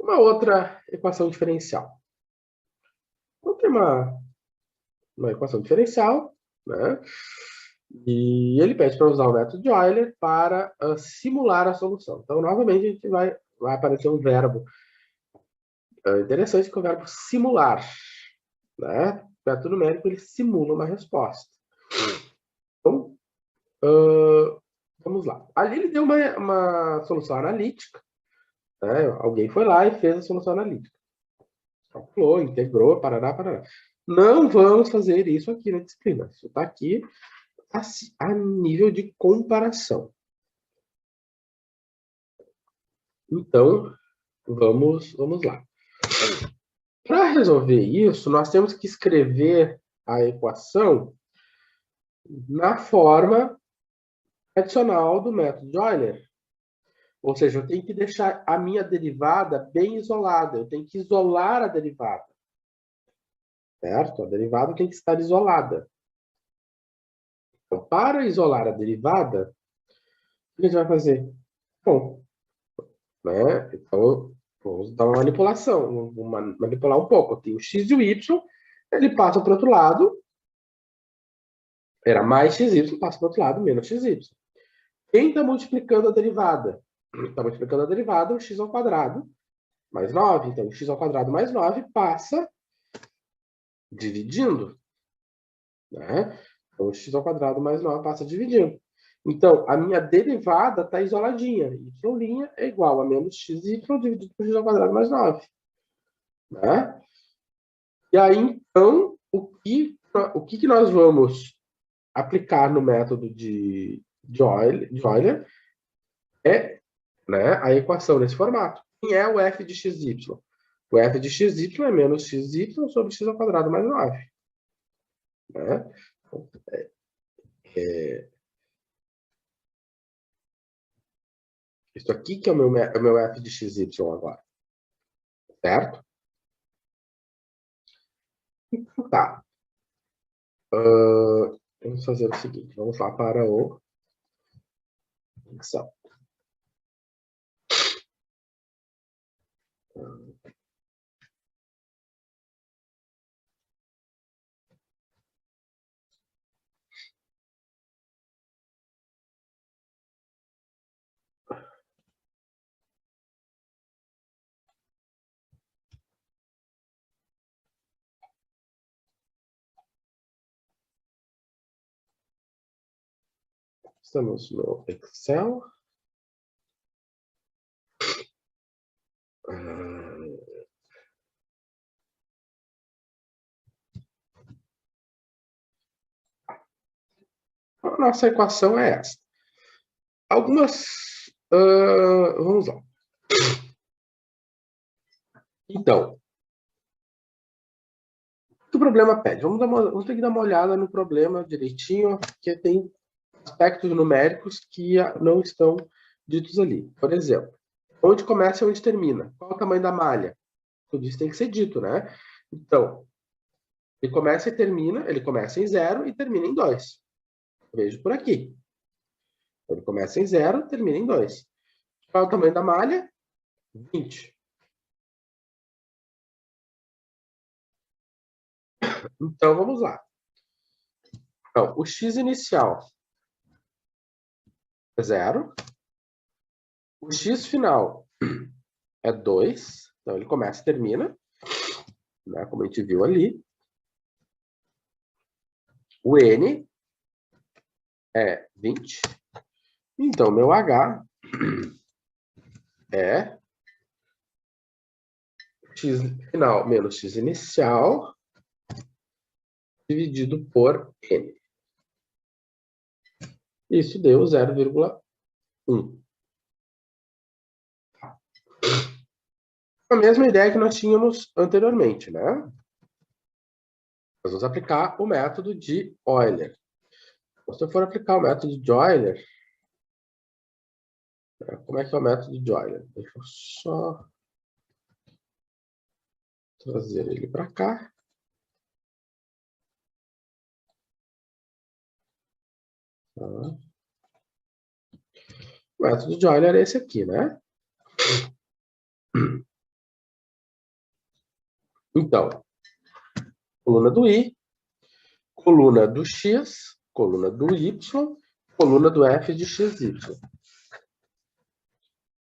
Uma outra equação diferencial. Então, tem uma equação diferencial, né? E ele pede para usar o método de Euler para simular a solução. Então, novamente, a gente vai aparecer um verbo interessante, que é o verbo simular. Né? O método numérico, ele simula uma resposta. Então, vamos lá. Ali ele deu uma solução analítica. Né? Alguém foi lá e fez a solução analítica. Calculou, integrou, parará, parará. Não vamos fazer isso aqui na disciplina. Isso está aqui a nível de comparação. Então, vamos lá. Para resolver isso, nós temos que escrever a equação na forma tradicional do método de Euler. Ou seja, eu tenho que deixar a minha derivada bem isolada. Eu tenho que isolar a derivada. Certo? A derivada tem que estar isolada. Então, para isolar a derivada, o que a gente vai fazer? Bom, né? Então, vamos dar uma manipulação. Vamos manipular um pouco. Eu tenho o x e o y, ele passa para o outro lado. Era mais xy, passa para o outro lado, menos xy. Quem está multiplicando a derivada? Está multiplicando a derivada, o x ao quadrado mais 9. Então, o x ao quadrado mais 9 passa dividindo. Né? Então, o x ao quadrado mais 9 passa dividindo. Então, a minha derivada está isoladinha. Y' é igual a menos xy dividido por x ao quadrado mais 9. Né? E aí, então, o que nós vamos aplicar no método de Euler é, né, a equação nesse formato. Quem é o f de xy? O f de xy é menos xy sobre x ao quadrado mais 9. Né? Isso aqui que é o meu f de xy agora. Certo? Então, tá. Vamos fazer o seguinte. Vamos lá para o Excel. Estamos no Excel. A nossa equação é essa. Algumas... vamos lá. Então, o que o problema pede? Vamos ter que dar uma olhada no problema direitinho, porque tem aspectos numéricos que não estão ditos ali. Por exemplo, onde começa e onde termina? Qual o tamanho da malha? Tudo isso tem que ser dito, né? Então, ele começa em 0 e termina em 2. Vejo por aqui. Ele começa em 0, termina em 2. Qual é o tamanho da malha? 20. Então, vamos lá. Então, o x inicial é 0. O x final é 2. Então, ele começa e termina, né, como a gente viu ali. O n é 20. Então, meu h é x final menos x inicial dividido por n. Isso deu 0,1. A mesma ideia que nós tínhamos anteriormente, né? Nós vamos aplicar o método de Euler. Se eu for aplicar o método de Euler, como é que é o método de Euler? Deixa eu só trazer ele para cá. Tá. O método de Euler é esse aqui, né? Então, coluna do I, coluna do X, coluna do Y, coluna do F de XY.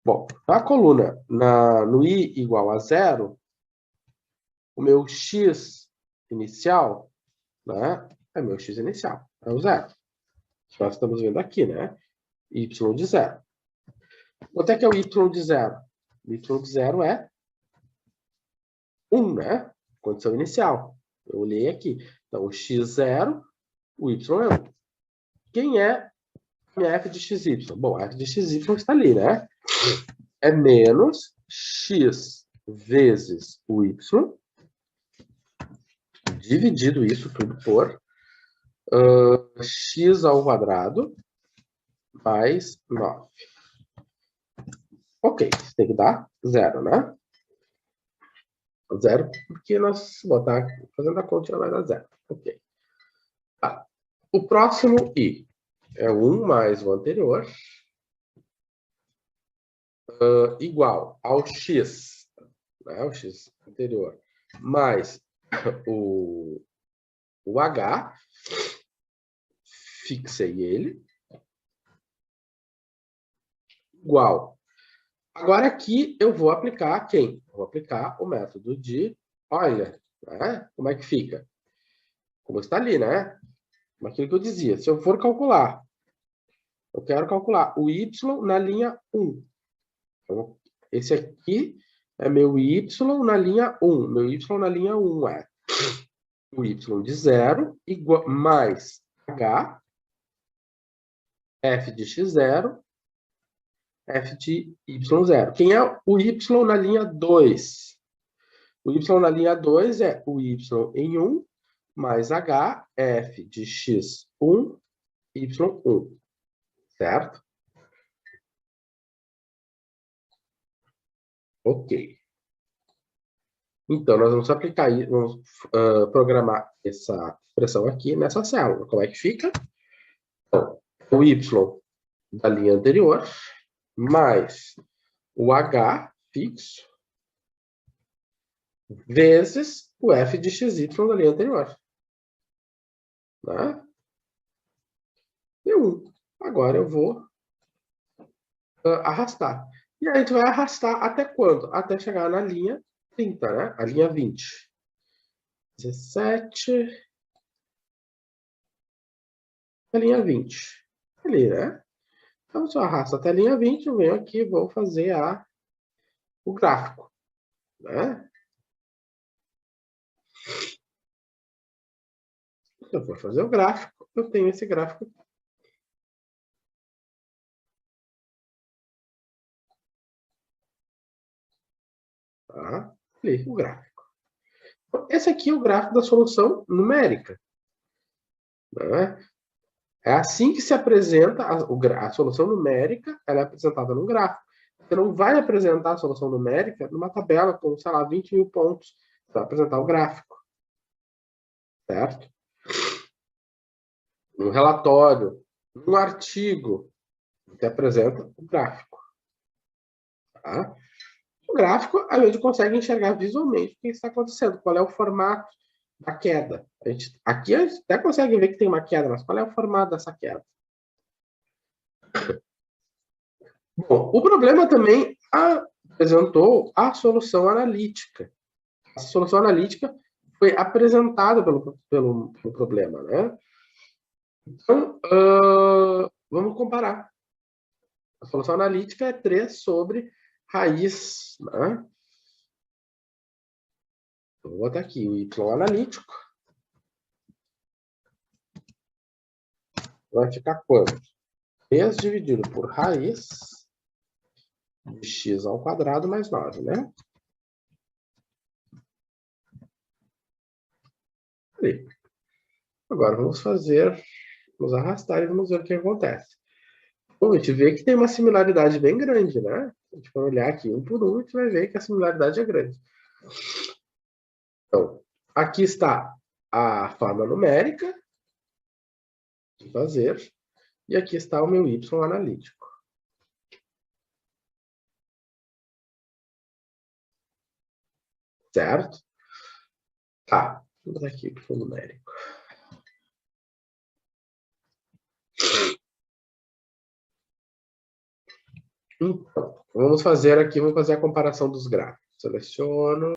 Bom, na coluna no I igual a 0, o meu X inicial, né, é meu X inicial, é o 0. Nós estamos vendo aqui, né? Y de 0. Quanto é que é o Y de 0? O Y de 0 é 1, né? Condição inicial. Eu olhei aqui. Então, o x0, o y é 1. Quem é minha f de xy? Bom, a f de xy está ali, né? É menos x vezes o y, dividido isso tudo por x ao quadrado mais 9. Ok, isso tem que dar 0, né? 0, porque nós botar fazendo a continha vai dar 0. Ok. Tá. O próximo i é 1 mais o anterior, igual ao x, né, o x anterior, mais o h, fixei ele, igual. Agora aqui eu vou aplicar quem? Vou aplicar o método de Euler, né? Como é que fica? Como está ali, né? Aquilo que eu dizia, se eu for calcular, eu quero calcular o y na linha 1. Então, esse aqui é meu y na linha 1. Meu y na linha 1 é o y de 0 igual, mais h, f de x0, f de y0. Quem é o y na linha 2? O y na linha 2 é o y em 1 mais h, f de x1, y1. Certo? Ok. Então, nós vamos aplicar, vamos programar essa expressão aqui nessa célula. Como é que fica? Então, o y da linha anterior, mais o h fixo, vezes o f de xy da linha anterior. Né? E 1. Agora eu vou arrastar. E aí a gente vai arrastar até quando? Até chegar na linha 30, né? A linha 20. 17. A linha 20. Ali, né? Então, se eu arrasto até a linha 20, eu venho aqui e vou fazer o gráfico. Né? Se eu for fazer o gráfico, eu tenho esse gráfico aqui. Tá? Ali, o gráfico. Então, esse aqui é o gráfico da solução numérica. Né? É assim que se apresenta a solução numérica, ela é apresentada num gráfico. Você não vai apresentar a solução numérica numa tabela com, sei lá, 20 mil pontos. Você vai apresentar o gráfico. Certo? Um relatório, um artigo, você apresenta o gráfico. Tá? O gráfico, a gente consegue enxergar visualmente o que está acontecendo, qual é o formato da queda. Aqui a gente até consegue ver que tem uma queda, mas qual é o formato dessa queda? Bom, o problema também apresentou a solução analítica. A solução analítica foi apresentada pelo problema, né? Então, vamos comparar. A solução analítica é 3 sobre raiz, né? Vou botar aqui o y analítico. Vai ficar quanto? 3 dividido por raiz de x ao quadrado mais 9, né? Ali. Agora vamos arrastar e vamos ver o que acontece. Bom, a gente vê que tem uma similaridade bem grande, né? Se a gente for olhar aqui um por um, a gente vai ver que a similaridade é grande. Então, aqui está a forma numérica de fazer, e aqui está o meu y analítico. Certo? Tá, vamos aqui para o numérico. Então, vamos fazer a comparação dos gráficos. Seleciono.